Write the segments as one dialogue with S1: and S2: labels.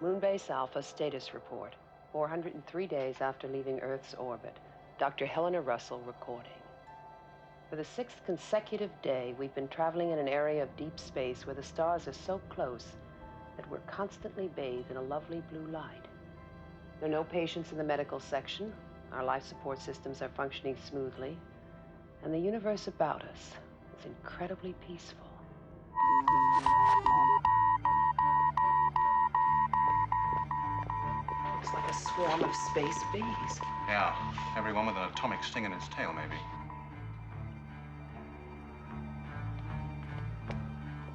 S1: Moonbase Alpha status report. 403 days after leaving Earth's orbit. Dr. Helena Russell recording. For the 6th consecutive day, we've been traveling in an area of deep space where the stars are so close that we're constantly bathed in a lovely blue light. There are no patients in the medical section. Our life support systems are functioning smoothly. And the universe about us is incredibly peaceful. Looks like a swarm of space bees.
S2: Yeah, everyone with an atomic sting in its tail, maybe.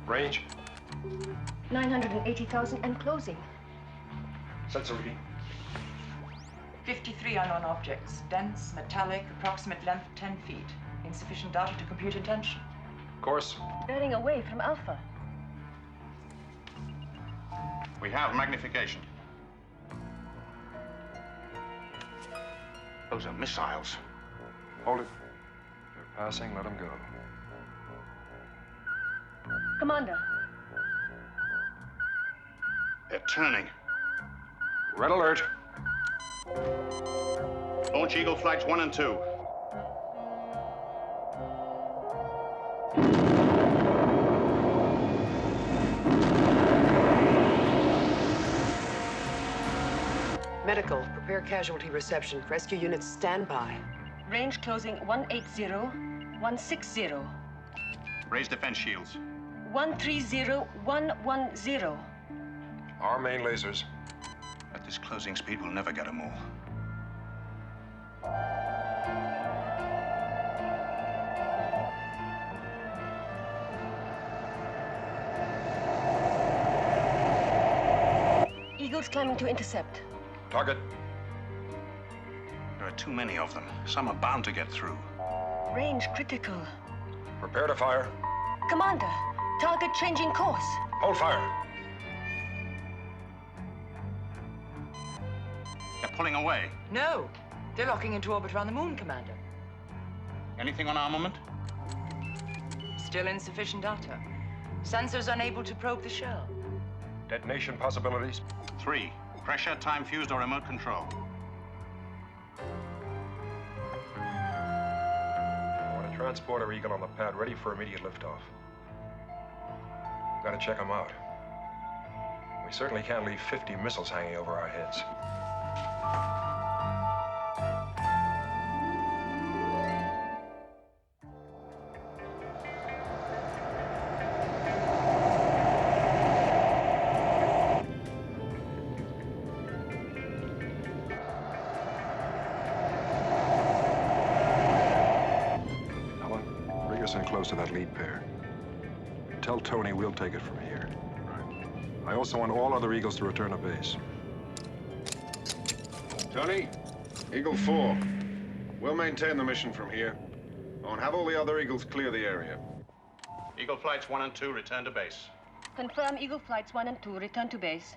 S3: Range?
S4: 980,000 and closing.
S3: Sensor reading.
S5: 53 unknown objects. Dense, metallic, approximate length 10 feet. Insufficient data to compute intention.
S3: Course?
S4: Bearing away from Alpha.
S2: We have magnification. Those are missiles.
S3: Hold it. They're passing, let them go.
S4: Commander.
S2: They're turning.
S3: Red alert.
S2: Launch Eagle Flights 1 and 2.
S1: Medical, prepare casualty reception. Rescue units stand by.
S4: Range closing 180, 160.
S2: Raise defense shields.
S4: 130, 110.
S3: Our main lasers.
S2: At this closing speed, we'll never get them all.
S4: Eagles climbing to intercept.
S3: Target.
S2: There are too many of them. Some are bound to get through.
S4: Range critical.
S3: Prepare to fire.
S4: Commander, target changing course.
S3: Hold fire.
S2: They're pulling away.
S5: No, they're locking into orbit around the moon, Commander.
S2: Anything on armament?
S5: Still insufficient data. Sensors unable to probe the shell.
S3: Detonation possibilities.
S2: 3. Pressure, time fused, or remote control.
S3: I want a transporter Eagle on the pad ready for immediate liftoff. Gotta check them out. We certainly can't leave 50 missiles hanging over our heads. Close to that lead pair. Tell Tony we'll take it from here. I also want all other Eagles to return to base.
S6: Tony, Eagle 4. We'll maintain the mission from here. And have all the other Eagles clear the area.
S2: Eagle Flights 1 and 2, return to base.
S4: Confirm Eagle Flights 1 and 2, return to base.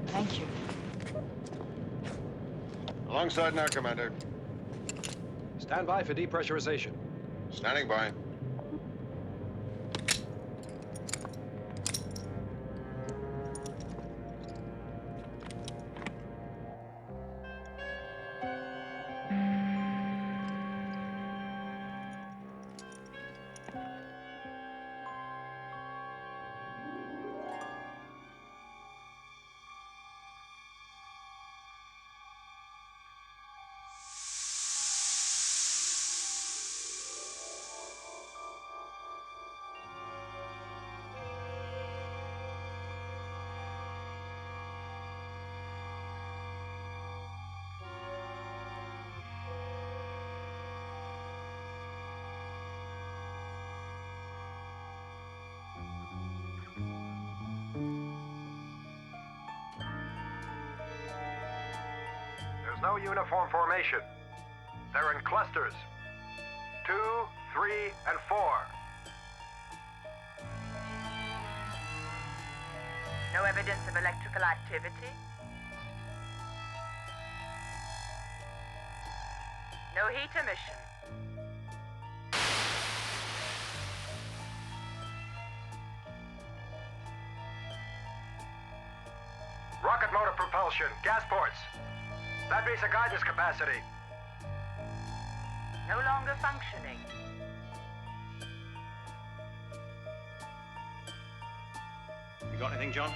S5: Thank you.
S6: Alongside now, Commander.
S3: Stand by for depressurization.
S6: Standing by.
S3: No uniform formation. They're in clusters. 2, 3, and 4.
S7: No evidence of electrical activity? No heat emission.
S8: Rocket motor propulsion, gas ports. That meets the guidance capacity.
S7: No longer functioning.
S2: You got anything, John?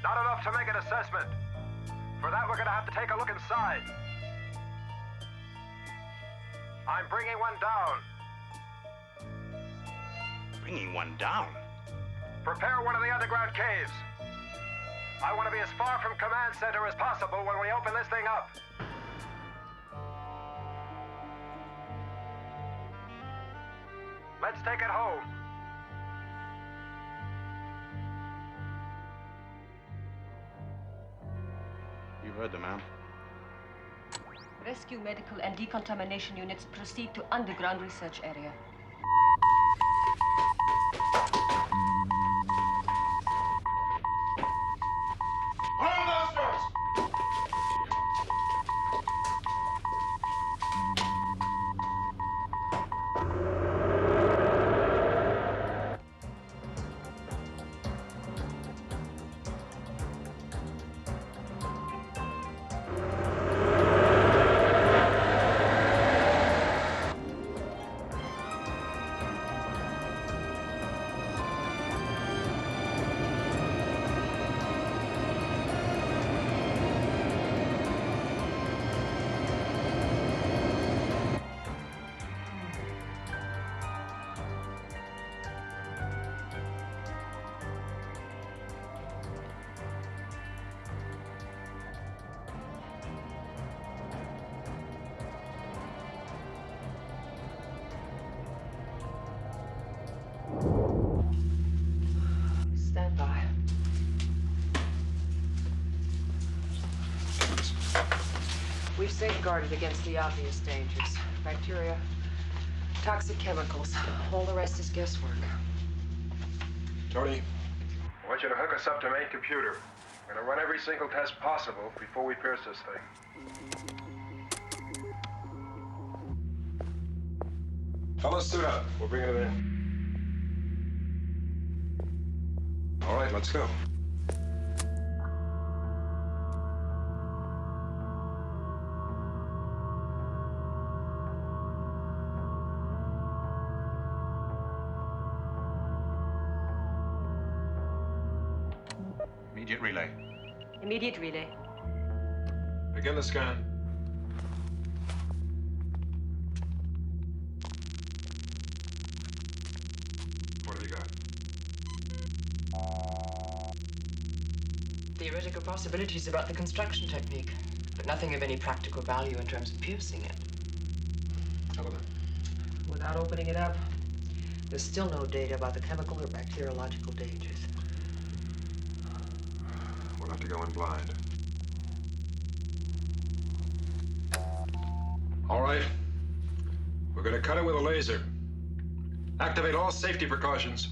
S8: Not enough to make an assessment. For that, we're gonna have to take a look inside. I'm bringing one down.
S2: Bringing one down?
S8: Prepare one of the underground caves. I want to be as far from command center as possible when we open this thing up. Let's take it home.
S2: You heard the man.
S4: Rescue, medical, and decontamination units proceed to underground research area.
S1: Stand by. We've safeguarded against the obvious dangers. Bacteria, toxic chemicals. All the rest is guesswork.
S3: Tony,
S8: I want you to hook us up to main computer. We're gonna run every single test possible before we pierce this thing.
S3: fellas, suit up. We're bringing it in. All right, let's go.
S2: Immediate relay.
S4: Immediate relay.
S3: Begin the scan. What have you got?
S9: Theoretical possibilities about the construction technique, but nothing of any practical value in terms of piercing it.
S3: Tell them.
S1: Without opening it up, there's still no data about the chemical or bacteriological dangers.
S3: We'll have to go in blind. All right. We're gonna cut it with a laser. Activate all safety precautions.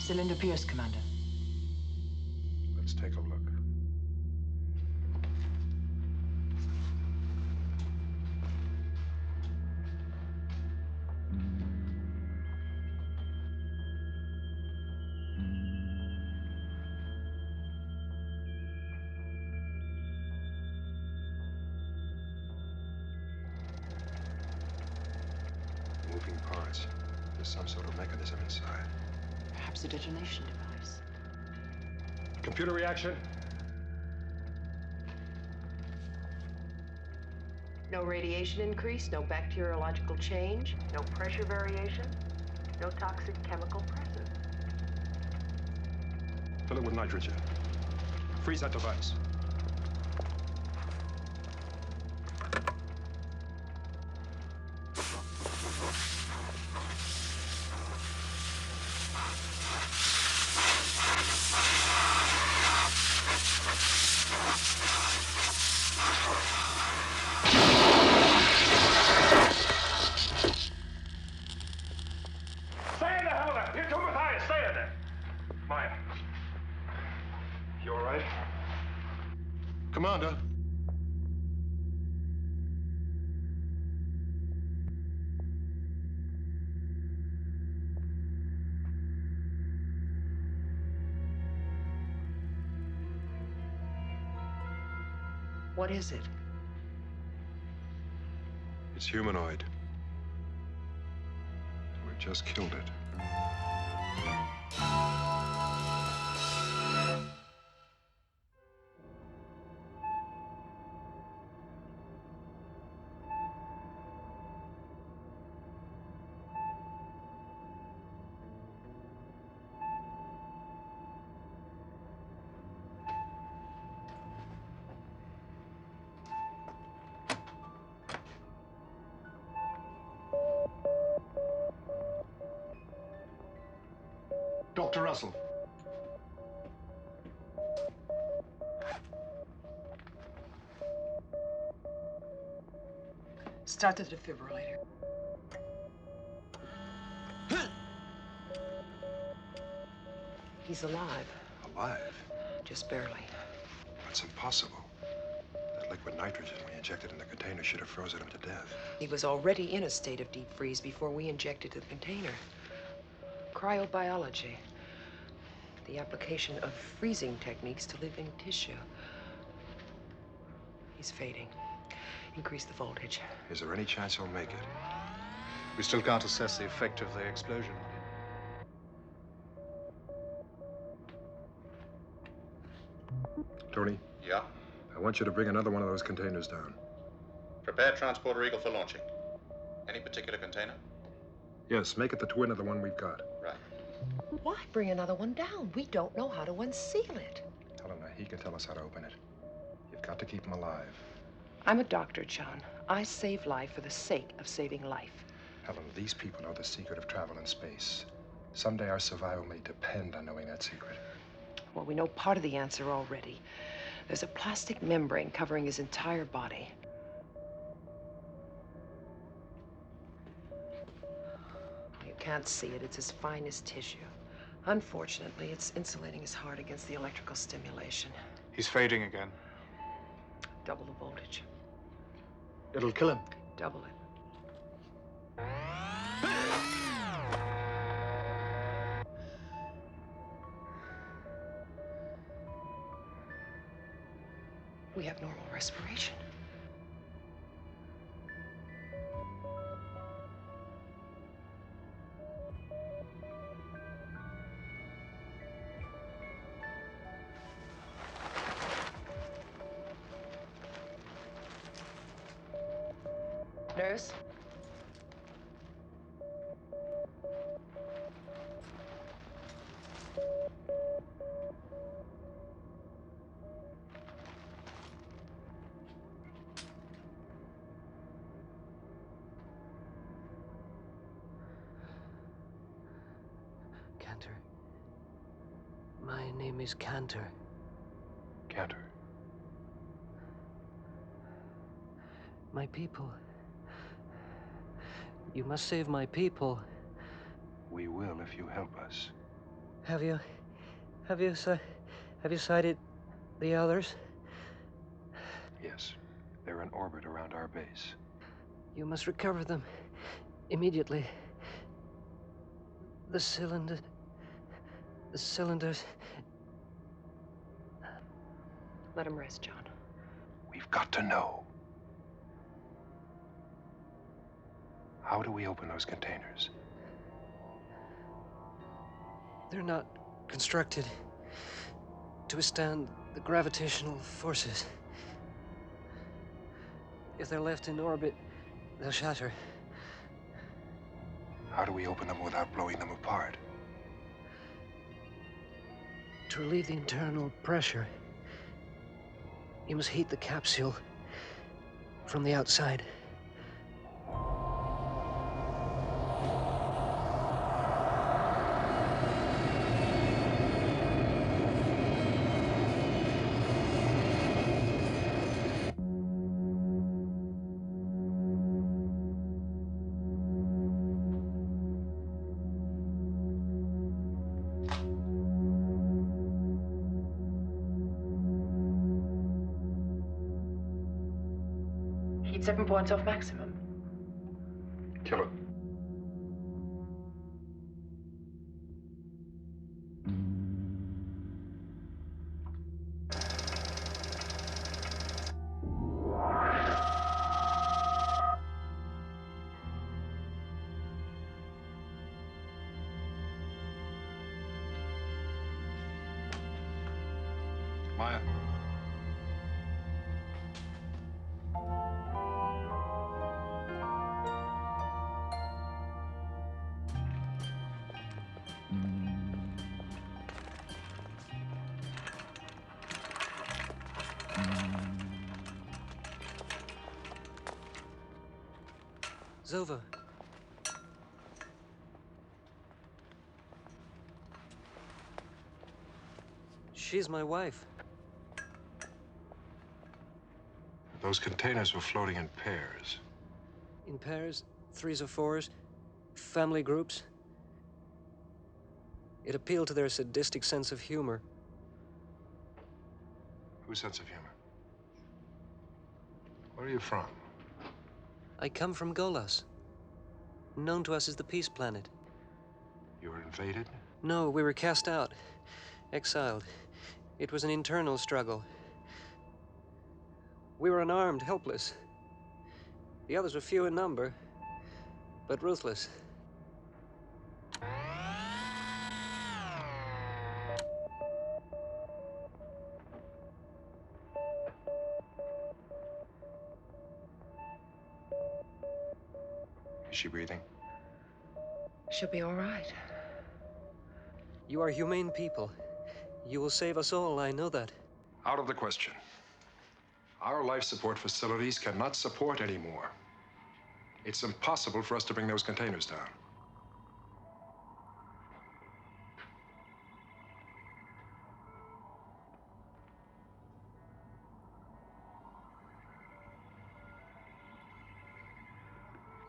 S9: Cylinder pierced, Commander.
S3: Let's take a look. moving parts. There's some sort of mechanism inside.
S9: Perhaps a detonation device.
S3: Computer reaction?
S1: No radiation increase, no bacteriological change, no pressure variation, no toxic chemical present.
S3: Fill it with nitrogen. Freeze that device.
S8: Stay in the hell there! You two, Matthias, stay in there! Maya.
S3: You all right?
S6: Commander.
S1: What is it?
S3: It's humanoid. We've just killed it.
S6: Dr. Russell.
S9: Start the defibrillator.
S1: He's alive,
S3: Alive?
S1: just barely.
S3: That's impossible. That liquid nitrogen we injected in the container should have frozen him to death.
S1: He was already in a state of deep freeze before we injected the container. Cryobiology. The application of freezing techniques to living tissue. He's fading. Increase the voltage.
S3: Is there any chance he'll make it?
S2: We still can't assess the effect of the explosion on him.
S3: Tony,
S2: Yeah?
S3: I want you to bring another one of those containers down.
S2: Prepare transporter Eagle for launching. Any particular container?
S3: Yes, make it the twin of the one we've got.
S2: Right.
S1: Why bring another one down? We don't know how to unseal it.
S3: Helena, he can tell us how to open it. You've got to keep him alive.
S1: I'm a doctor, John. I save life for the sake of saving life.
S3: Helena, these people know the secret of travel in space. Someday our survival may depend on knowing that secret.
S1: Well, we know part of the answer already. There's a plastic membrane covering his entire body. You can't see it. It's as fine as tissue. Unfortunately, it's insulating his heart against the electrical stimulation.
S2: He's fading again.
S1: Double the voltage.
S2: It'll kill him.
S1: Double it. We have normal respiration. Nurse?
S10: Cantor. My name is Cantor.
S3: Cantor.
S10: My people. You must save my people.
S3: We will if you help us.
S10: Have you sighted the others?
S3: Yes. They're in orbit around our base.
S10: You must recover them immediately. The cylinders.
S1: Let him rest, John.
S3: We've got to know. How do we open those containers?
S10: They're not constructed to withstand the gravitational forces. If they're left in orbit, they'll shatter.
S3: How do we open them without blowing them apart?
S10: To relieve the internal pressure, you must heat the capsule from the outside.
S5: Heat 7 points off maximum.
S3: Kill it. Maya.
S10: Zova. She's my wife.
S3: Those containers were floating in pairs.
S10: In pairs, threes or fours, family groups. It appealed to their sadistic sense of humor.
S3: Whose sense of humor? Where are you from?
S10: I come from Golas, known to us as the Peace Planet.
S3: You were invaded?
S10: No, we were cast out, exiled. It was an internal struggle. We were unarmed, helpless. The others were few in number, but ruthless.
S3: Is she breathing?
S5: She'll be all right.
S10: You are humane people. You will save us all, I know that.
S3: Out of the question. Our life support facilities cannot support anymore. It's impossible for us to bring those containers down.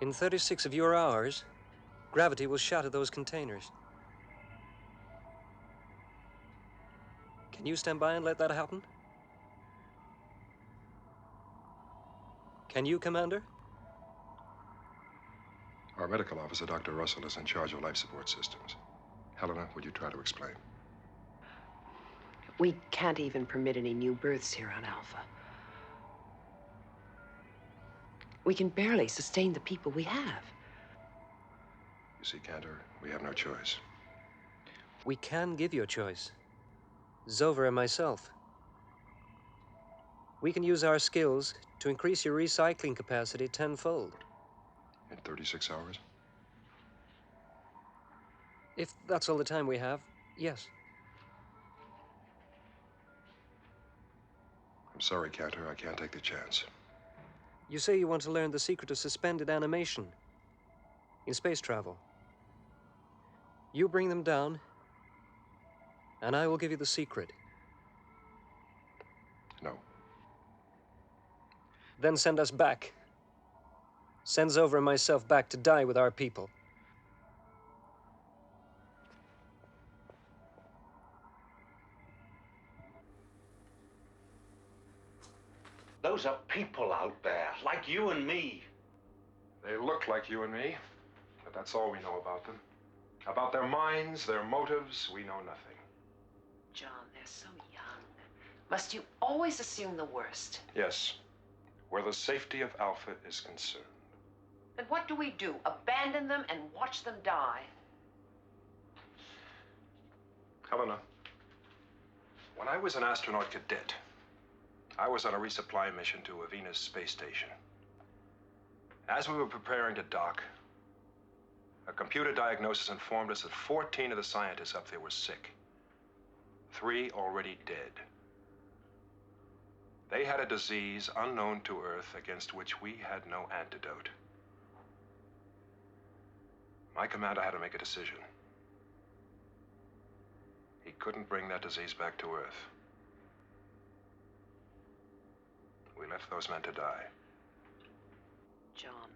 S10: In 36 of your hours, gravity will shatter those containers. Can you stand by and let that happen? Can you, Commander?
S3: Our medical officer, Dr. Russell, is in charge of life support systems. Helena, would you try to explain?
S1: We can't even permit any new births here on Alpha. We can barely sustain the people we have.
S3: You see, Cantor, we have no choice.
S10: We can give you a choice. Zova and myself. We can use our skills to increase your recycling capacity tenfold.
S3: In 36 hours?
S10: If that's all the time we have, yes.
S3: I'm sorry, Cantor, I can't take the chance.
S10: You say you want to learn the secret of suspended animation in space travel. You bring them down, and I will give you the secret.
S3: No.
S10: Then send us back. Send Zova and myself back to die with our people.
S2: Those are people out there, like you and me.
S3: They look like you and me, but that's all we know about them. About their minds, their motives, we know nothing.
S1: John, they're so young. Must you always assume the worst?
S3: Yes, where the safety of Alpha is concerned.
S1: Then what do we do? Abandon them and watch them die?
S3: Helena, when I was an astronaut cadet, I was on a resupply mission to a Venus space station. As we were preparing to dock, a computer diagnosis informed us that 14 of the scientists up there were sick. 3 already dead. They had a disease unknown to Earth against which we had no antidote. My commander had to make a decision. He couldn't bring that disease back to Earth. We left those men to die.
S1: John,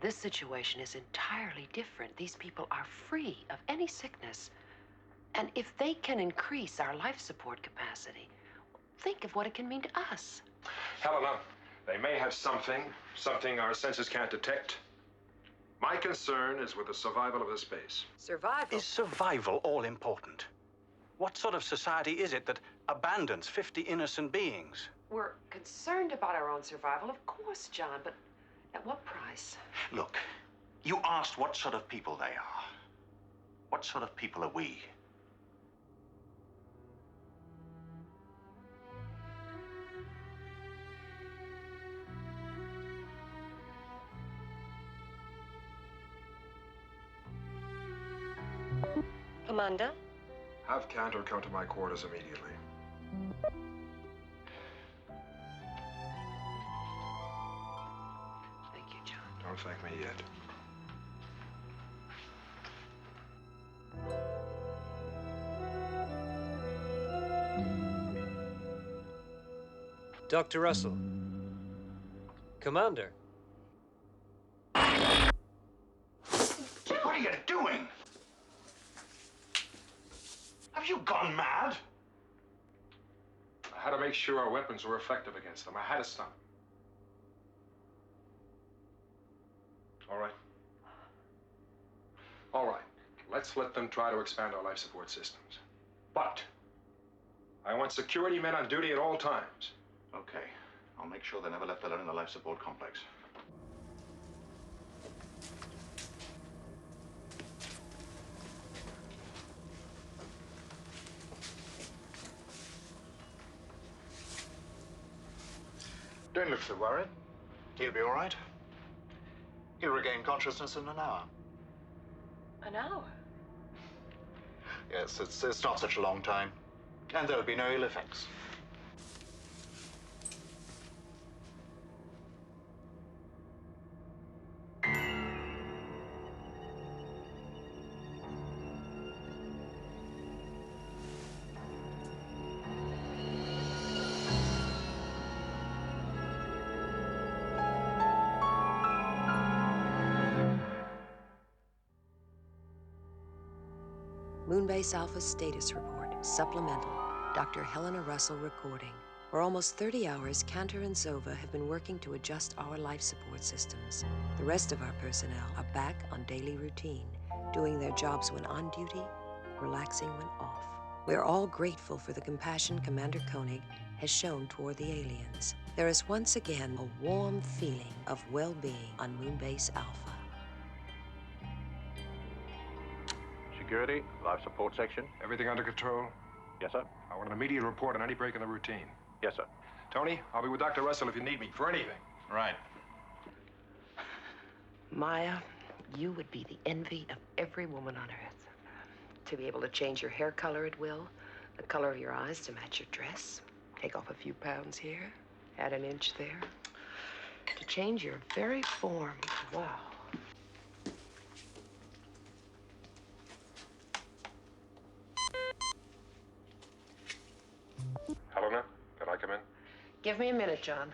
S1: this situation is entirely different. These people are free of any sickness. And if they can increase our life support capacity, think of what it can mean to us.
S3: Helena, they may have something our senses can't detect. My concern is with the survival of the space.
S1: Survival?
S2: Is survival all important? What sort of society is it that abandons 50 innocent beings?
S1: We're concerned about our own survival, of course, John, but at what price?
S2: Look, you asked what sort of people they are. What sort of people are we?
S4: Commander?
S3: Have Cantor come to my quarters immediately.
S1: Thank you, John.
S3: Don't thank me yet.
S10: Dr. Russell. Commander.
S2: What are you doing? Have you gone mad?
S3: I had to make sure our weapons were effective against them. I had to stop. All right. All right. Let's let them try to expand our life support systems. But I want security men on duty at all times.
S2: Okay. I'll make sure they're never left alone in the life support complex.
S11: Don't look so worried. He'll be all right. He'll regain consciousness in an hour.
S4: An hour?
S11: Yes, it's not such a long time. And there'll be no ill effects.
S1: Moonbase Alpha status report, supplemental. Dr. Helena Russell recording. For almost 30 hours, Cantor and Zova have been working to adjust our life support systems. The rest of our personnel are back on daily routine, doing their jobs when on duty, relaxing when off. We're all grateful for the compassion Commander Koenig has shown toward the aliens. There is once again a warm feeling of well-being on Moonbase Alpha.
S2: Security, life support section.
S3: Everything under control?
S2: Yes, sir.
S3: I want an immediate report on any break in the routine.
S2: Yes, sir.
S3: Tony, I'll be with Dr. Russell if you need me for anything.
S2: Right.
S1: Maya, you would be the envy of every woman on Earth. To be able to change your hair color at will, the color of your eyes to match your dress, take off a few pounds here, add an inch there. To change your very form. Wow.
S3: Helena, can I come in?
S1: Give me a minute, John.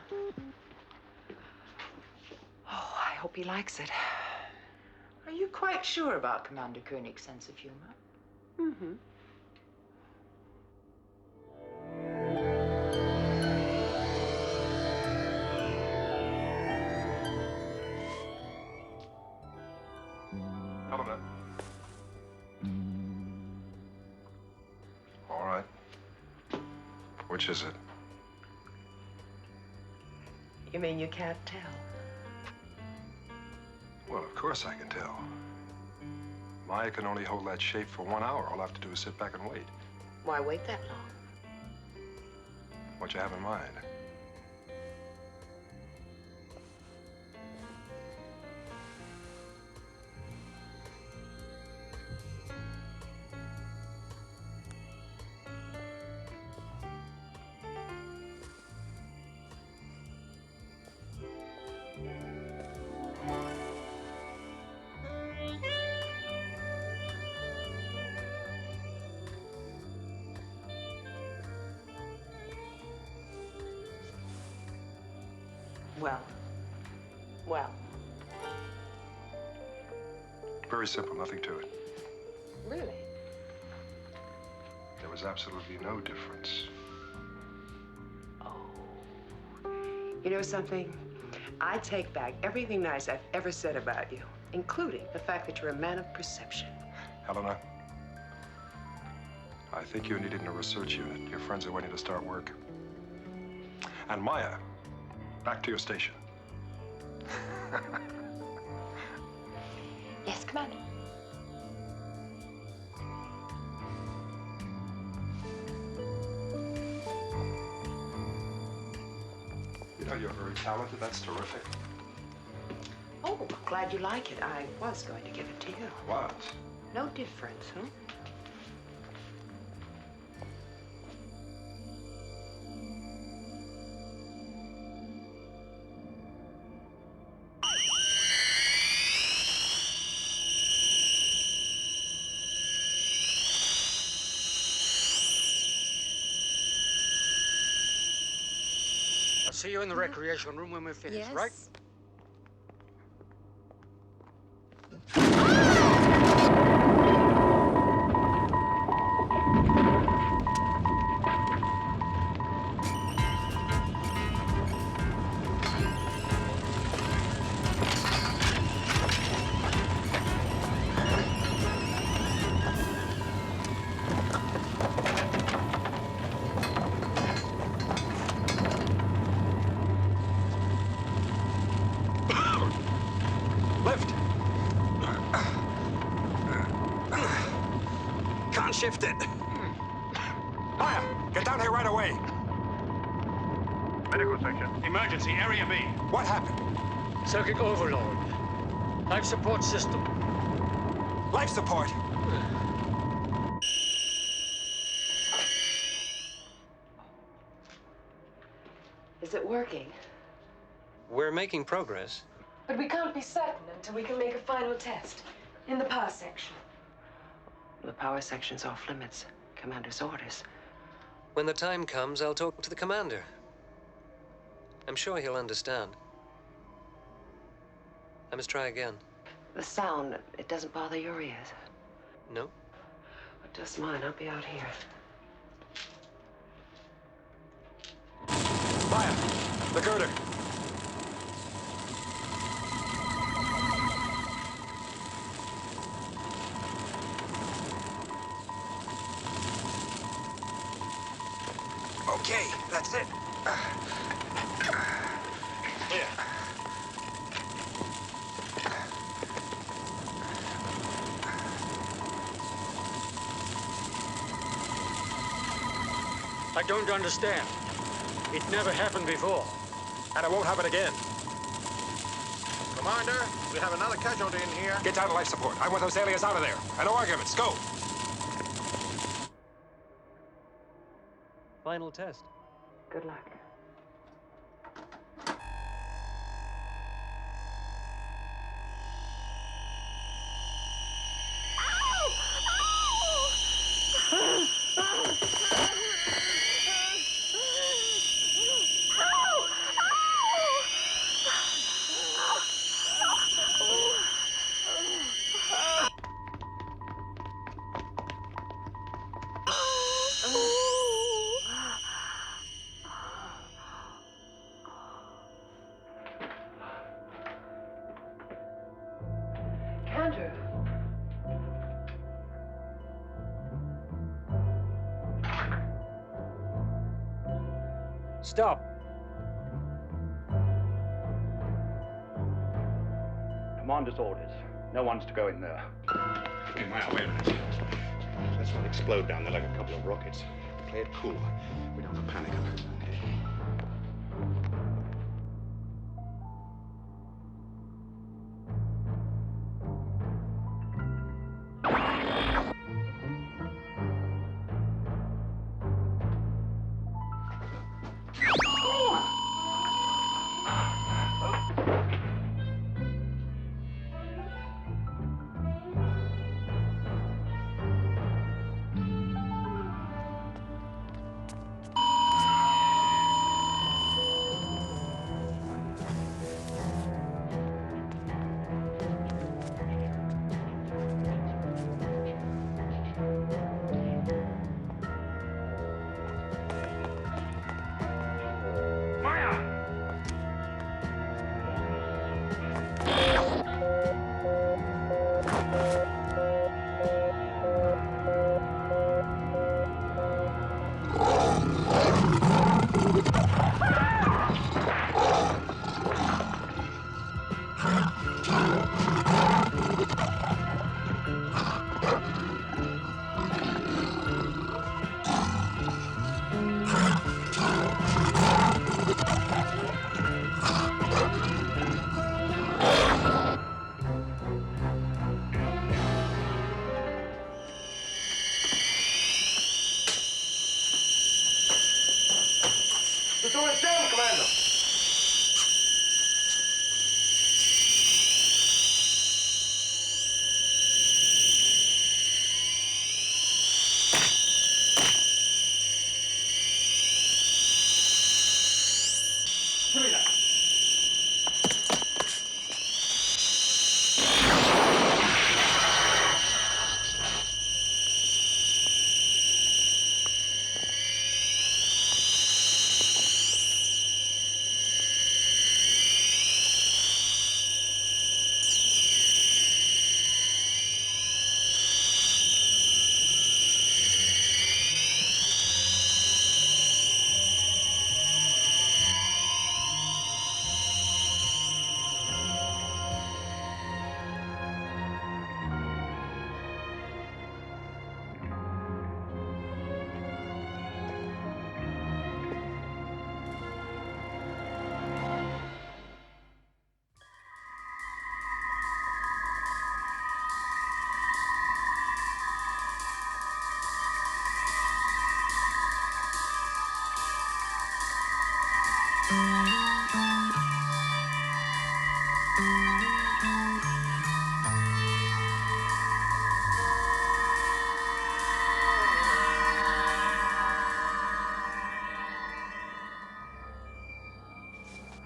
S1: Oh, I hope he likes it.
S5: Are you quite sure about Commander Koenig's sense of humor?
S1: Mm-hmm.
S3: Helena. All right. Which is it?
S1: You mean you can't tell?
S3: Well, of course I can tell. Maya can only hold that shape for 1 hour. All I have to do is sit back and wait.
S1: Why wait that long?
S3: What you have in mind?
S1: Well.
S3: Very simple, nothing to it.
S1: Really?
S3: There was absolutely no difference.
S1: Oh. You know something? I take back everything nice I've ever said about you, including the fact that you're a man of perception.
S3: Helena, I think you're needed in a research unit. Your friends are waiting to start work. And Maya, back to your station.
S5: Yes, Commander.
S3: You know, you're very talented. That's terrific.
S1: Oh, glad you like it. I was going to give it to you.
S3: What?
S1: No difference, huh?
S12: I'll see you in the recreation room when we're finished, right?
S2: Shift it.
S8: Maya, get down here right away.
S13: Medical section.
S8: Emergency, Area B. What happened?
S12: Circuit overload. Life support system.
S8: Life support?
S1: Is it working?
S10: We're making progress.
S4: But we can't be certain until we can make a final test. In the power section.
S1: The power section's off limits. Commander's orders.
S10: When the time comes, I'll talk to the commander. I'm sure he'll understand. I must try again.
S1: The sound, it doesn't bother your ears?
S10: No?
S1: It does mine. I'll be out here.
S8: Maya, the girder.
S2: Okay, that's it.
S8: Here.
S12: I don't understand. It never happened before.
S8: And it won't happen again.
S11: Commander, we have another casualty in here.
S8: Get down to life support. I want those aliens out of there. And no arguments. Go.
S10: Final test.
S1: Good luck. Andrew.
S12: Stop.
S13: Commander's orders. No one's to go in there.
S11: Hey, Maya, wait a minute. Let's not explode down there like a couple of rockets. Play it cool. We don't have to panic him. Okay?
S8: The door is down, Commander! Give me that.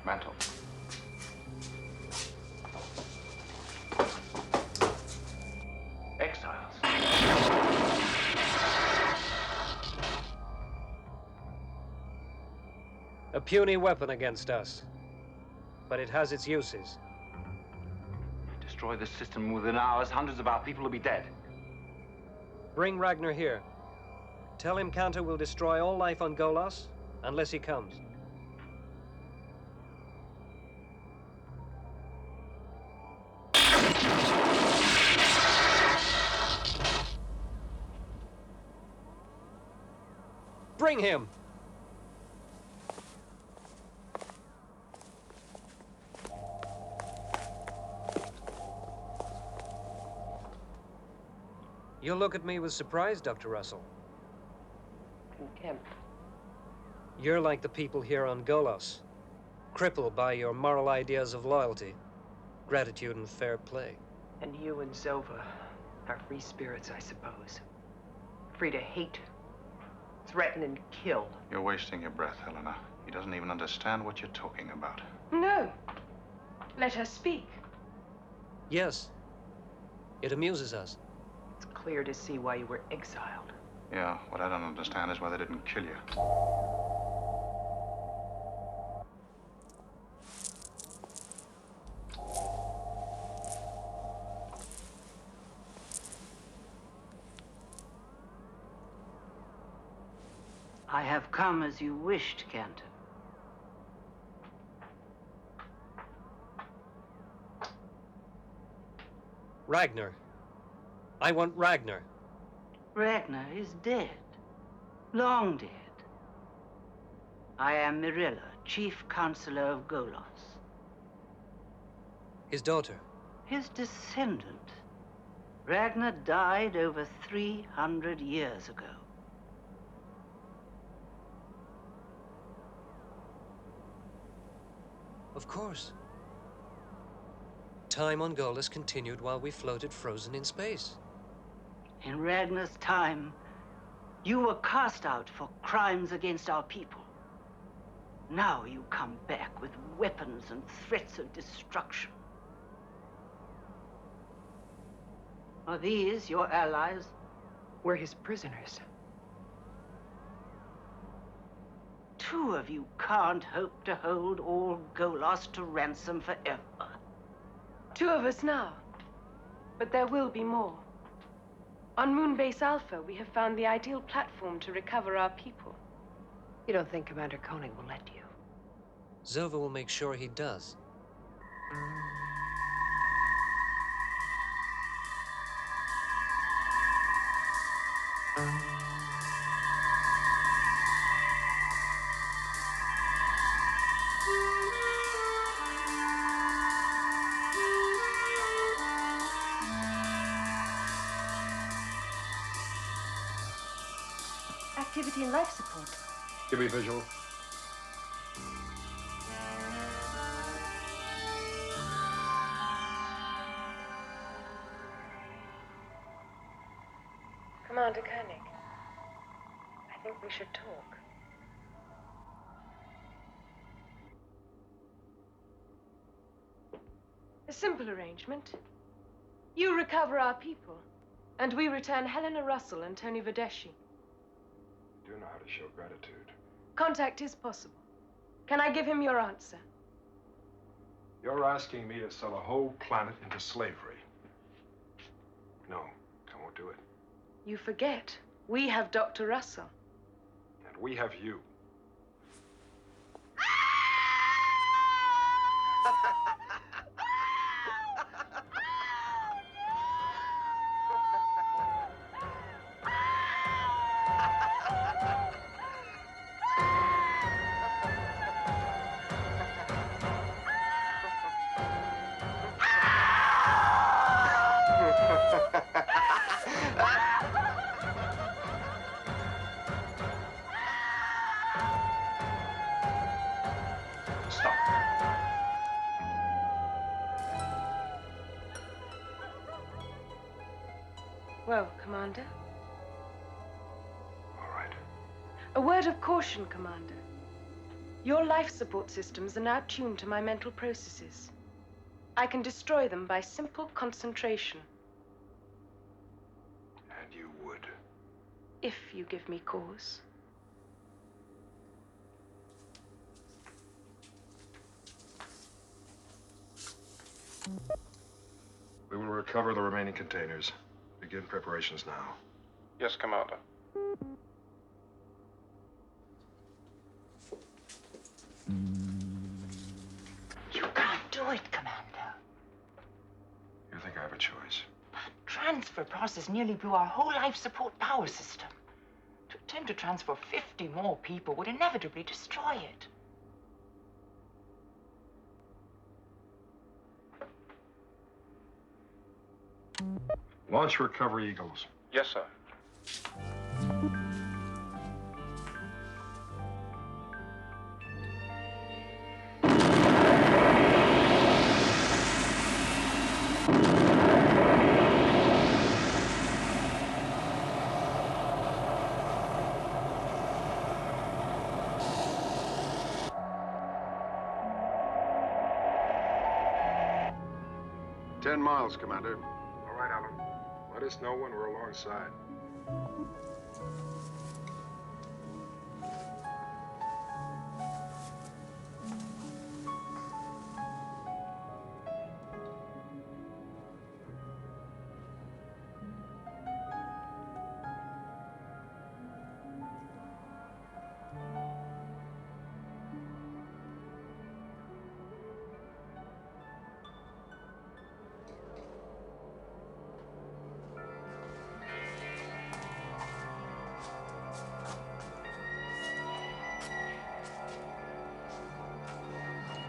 S11: Mantle.
S8: Exiles.
S10: A puny weapon against us, but it has its uses.
S14: Destroy the system within hours, hundreds of our people will be dead.
S10: Bring Ragnar here. Tell him Cantor will destroy all life on Golos unless he comes. Bring him! You look at me with surprise, Dr. Russell.
S1: Contempt.
S10: You're like the people here on Golos, crippled by your moral ideas of loyalty, gratitude, and fair play.
S9: And you and Zova are free spirits, I suppose. Free to hate, threaten, and kill.
S11: You're wasting your breath, Helena. He doesn't even understand what you're talking about.
S4: No. Let her speak.
S10: Yes. It amuses us.
S9: It's clear to see why you were exiled.
S11: Yeah, what I don't understand is why they didn't kill you.
S15: I have come as you wished, Cantor.
S10: Ragnar. I want Ragnar.
S15: Ragnar is dead. Long dead. I am Mirilla, chief counselor of Golos.
S10: His daughter.
S15: His descendant. Ragnar died over 300 years ago.
S10: Of course. Time on Golos continued while we floated frozen in space.
S15: In Ragnar's time, you were cast out for crimes against our people. Now you come back with weapons and threats of destruction. Are these your allies?
S9: We're his prisoners.
S15: Two of you can't hope to hold all Golos to ransom forever.
S4: Two of us now, but there will be more. On Moonbase Alpha, we have found the ideal platform to recover our people.
S1: You don't think Commander Koenig will let you?
S10: Zova will make sure he does.
S4: Activity and life support.
S3: Give me visual.
S4: Commander Koenig, I think we should talk. A simple arrangement. You recover our people, and we return Helena Russell and Tony Verdeschi.
S3: You do know how to show gratitude.
S4: Contact is possible. Can I give him your answer?
S3: You're asking me to sell a whole planet into slavery. No, I won't do it.
S4: You forget. We have Dr. Russell.
S3: And we have you.
S4: Well, Commander?
S3: All right.
S4: A word of caution, Commander. Your life support systems are now tuned to my mental processes. I can destroy them by simple concentration.
S3: And you would.
S4: If you give me cause.
S3: We will recover the remaining containers. Begin preparations now.
S6: Yes, Commander.
S5: You can't do it, Commander.
S3: You think I have a choice?
S5: That transfer process nearly blew our whole life support power system. To attempt to transfer 50 more people would inevitably destroy it.
S3: Launch recovery Eagles.
S6: Yes, sir. "10 miles, Commander.
S3: All right, Alan. Let us know when we're alongside.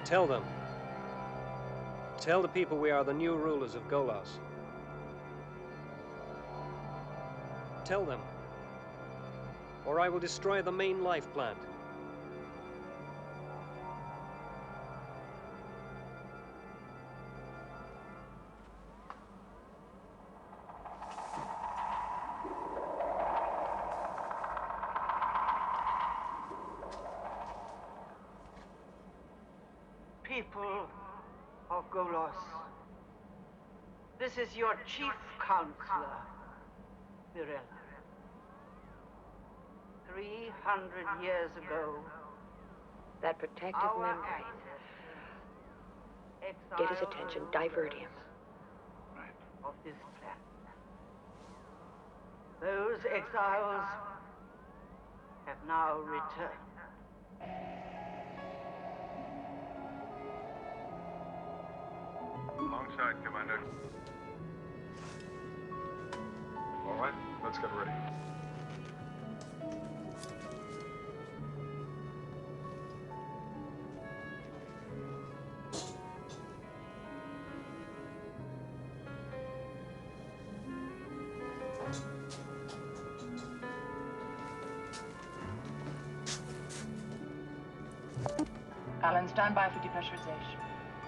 S10: Tell them. Tell the people we are the new rulers of Golos. Tell them, or I will destroy the main life plant.
S15: People of Golos, this is your chief counselor, Virella. 300 years ago,
S1: That protective membrane. Get his attention, divert him.
S15: Of this planet. Those exiles have now returned.
S3: Alongside, Commander. All right, let's get ready.
S5: Alan, stand by for depressurization.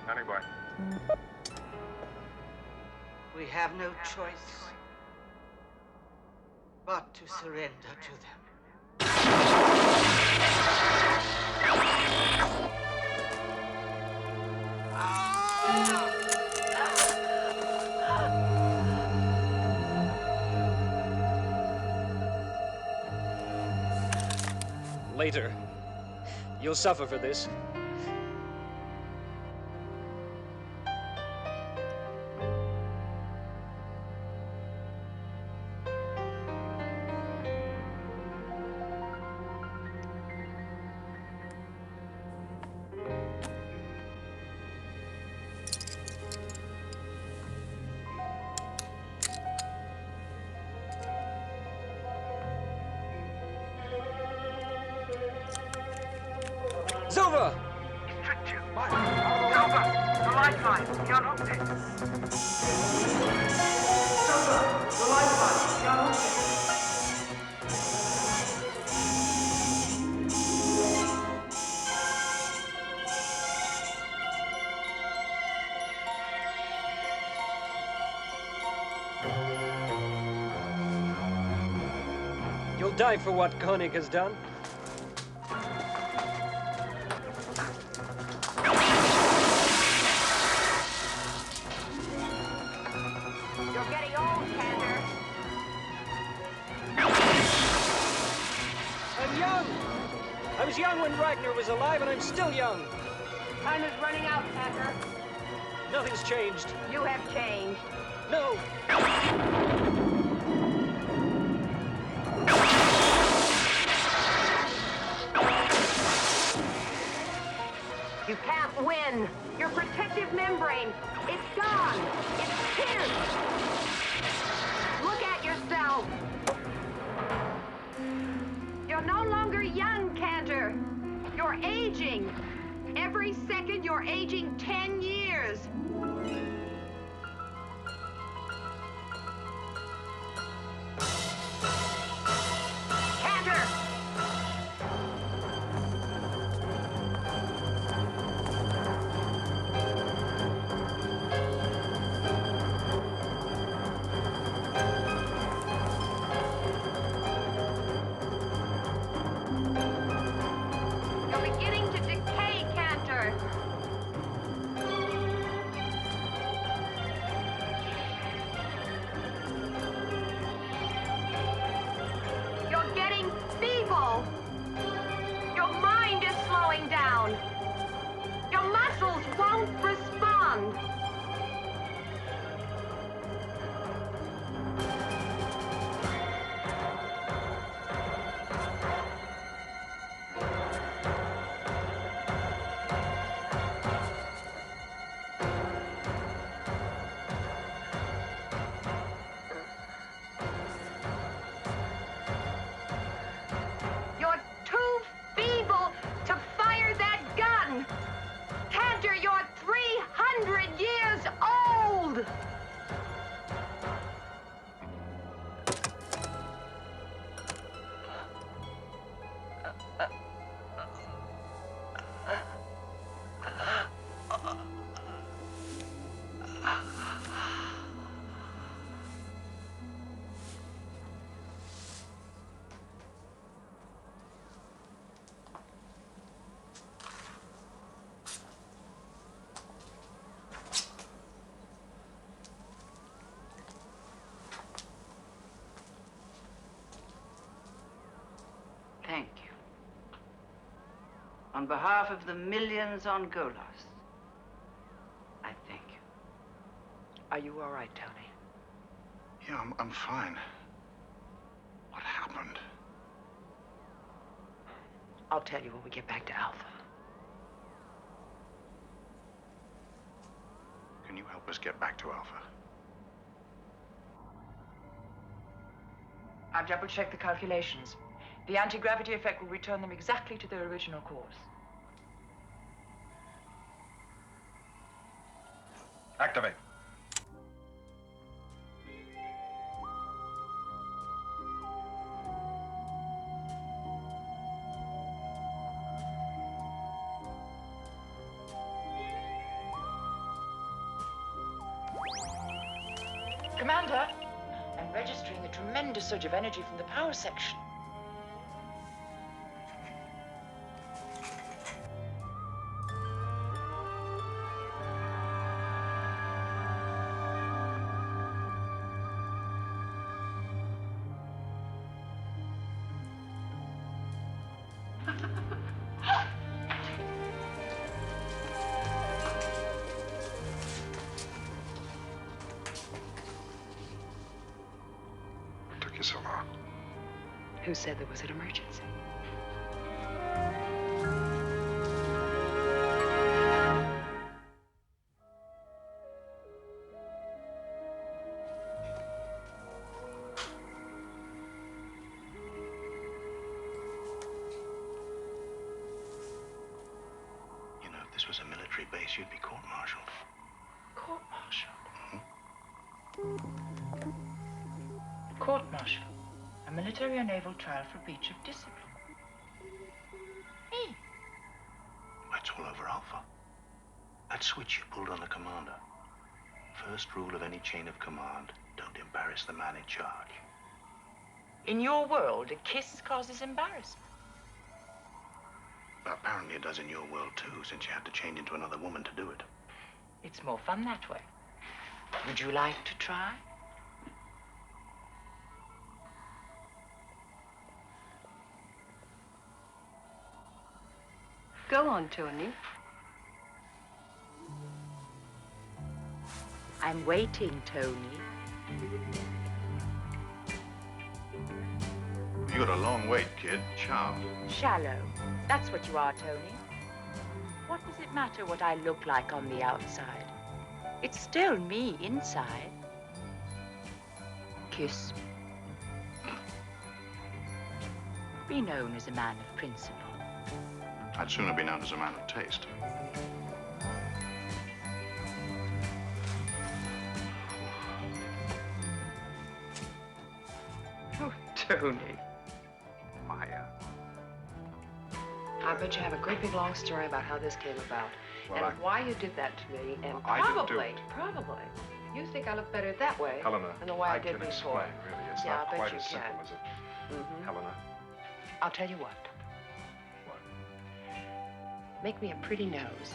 S3: Standing by.
S15: We have no choice but to surrender to them.
S10: Later. You'll suffer for this. Silver!
S8: Restrict you. Silver, the lifeline. You're hooked it. Silver, the lifeline. You're hooked it.
S10: You'll die for what Koenig has done. I was young when Ragnar was alive, and I'm still young.
S1: Time is running out, Packer.
S10: Nothing's changed.
S1: You have changed.
S10: No.
S1: You can't win. Your protective membrane, it's gone. It's pierced. Look at yourself. You're no longer young, Cantor. You're aging. Every second, you're aging 10 years. Cantor! You're beginning to decay, Cantor. You're getting feeble. Your mind is slowing down. Your muscles won't respond. You're too feeble to fire that gun. Can't
S15: On behalf of the millions on Golos, I thank you.
S9: Are you all right, Tony?
S11: Yeah, I'm fine. What happened?
S9: I'll tell you when we get back to Alpha.
S11: Can you help us get back to Alpha?
S5: I've double-checked the calculations. The anti-gravity effect will return them exactly to their original course.
S3: Activate.
S5: Commander, I'm registering a tremendous surge of energy from the power section.
S3: Took you so long.
S1: Who said there was an emergency?
S11: You know, if this was a military base, you'd be court-martialed.
S5: Court-martial? Court-martial. A military or naval trial for breach of discipline. Me?
S11: It's all over Alpha. That switch you pulled on the commander. First rule of any chain of command, don't embarrass the man in charge.
S5: In your world, a kiss causes embarrassment.
S11: Apparently it does in your world, too, since you had to change into another woman to do it.
S5: It's more fun that way. Would you like to try?
S1: Go on, Tony.
S5: I'm waiting, Tony.
S11: You got a long wait, kid. Charmed.
S5: Shallow. That's what you are, Tony. What does it matter what I look like on the outside? It's still me inside. Kiss me. Be known as a man of principle.
S11: I'd sooner be known as a man of taste.
S9: Oh, Tony. Maya.
S1: I bet you have a great big long story about how this came about.
S3: Well,
S1: and why you did that to me. And
S3: Well, I didn't do
S1: probably,
S3: it.
S1: probably, you think I look better that way
S3: Helena,
S1: than the way I did
S3: can
S1: before.
S3: explain, really. It's
S1: Yeah,
S3: not
S1: I bet
S3: quite
S1: you
S3: as
S1: can.
S3: simple as it...
S1: Mhm.
S3: Helena,
S1: I'll tell you what.
S3: what?
S1: Make me a pretty nose.